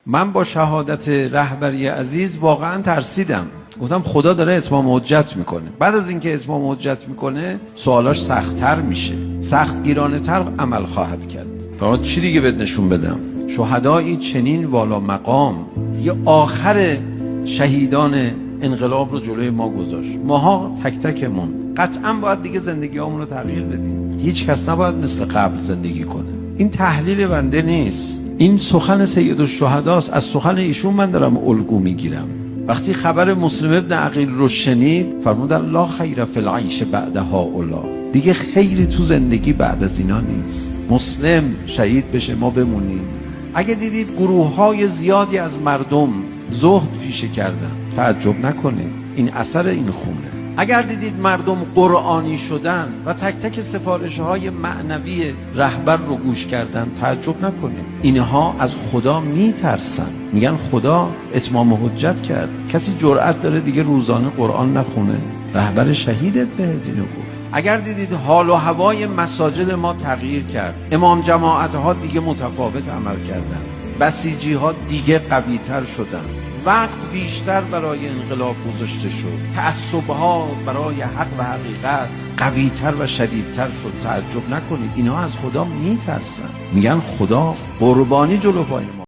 من با شهادت رهبری عزیز واقعا ترسیدم. گفتم خدا داره اتمام حجت میکنه. بعد از اینکه اتمام حجت میکنه سوالاش سخت‌تر میشه، سختگیرانه تر عمل خواهد کرد. فقط چی دیگه بهت نشون بدم؟ شهدایی چنین والا مقام دیگه آخر شهیدان انقلاب رو جلوی ما گذاشت. ماها تک تکمون قطعا باید دیگه زندگیامون رو تغییر بدیم. هیچ کس نباید مثل قبل زندگی کنه. این تحلیل بنده نیست، این سخن سید الشهداست. از سخن ایشون من دارم الگو میگیرم. وقتی خبر مسلم ابن عقیل رو شنید فرمودن لا خیر فی العیش بعد هؤلاء، دیگه خیری تو زندگی بعد از اینا نیست. مسلم شهید بشه ما بمونیم. اگه دیدید گروه‌های زیادی از مردم زهد پیشه کردن تعجب نکنید، این اثر این خونه. اگر دیدید مردم قرآنی شدن و تک تک سفارش‌های معنوی رهبر رو گوش کردن تعجب نکنید. اینها از خدا میترسن، میگن خدا اتمام حجت کرد، کسی جرأت داره دیگه روزانه قرآن نخونه؟ رهبر شهیدت بهت اینو گفت. اگر دیدید حال و هوای مساجد ما تغییر کرد، امام جماعت‌ها دیگه متفاوت عمل کردن، بسیجی‌ها دیگه قوی‌تر شدن، وقت بیشتر برای انقلاب گذاشته شد، تعصب‌ها برای حق و حقیقت قوی‌تر و شدیدتر شد، تعجب نکنید اینها از خدا میترسن، میگن خدا قربانی جلو پای ما.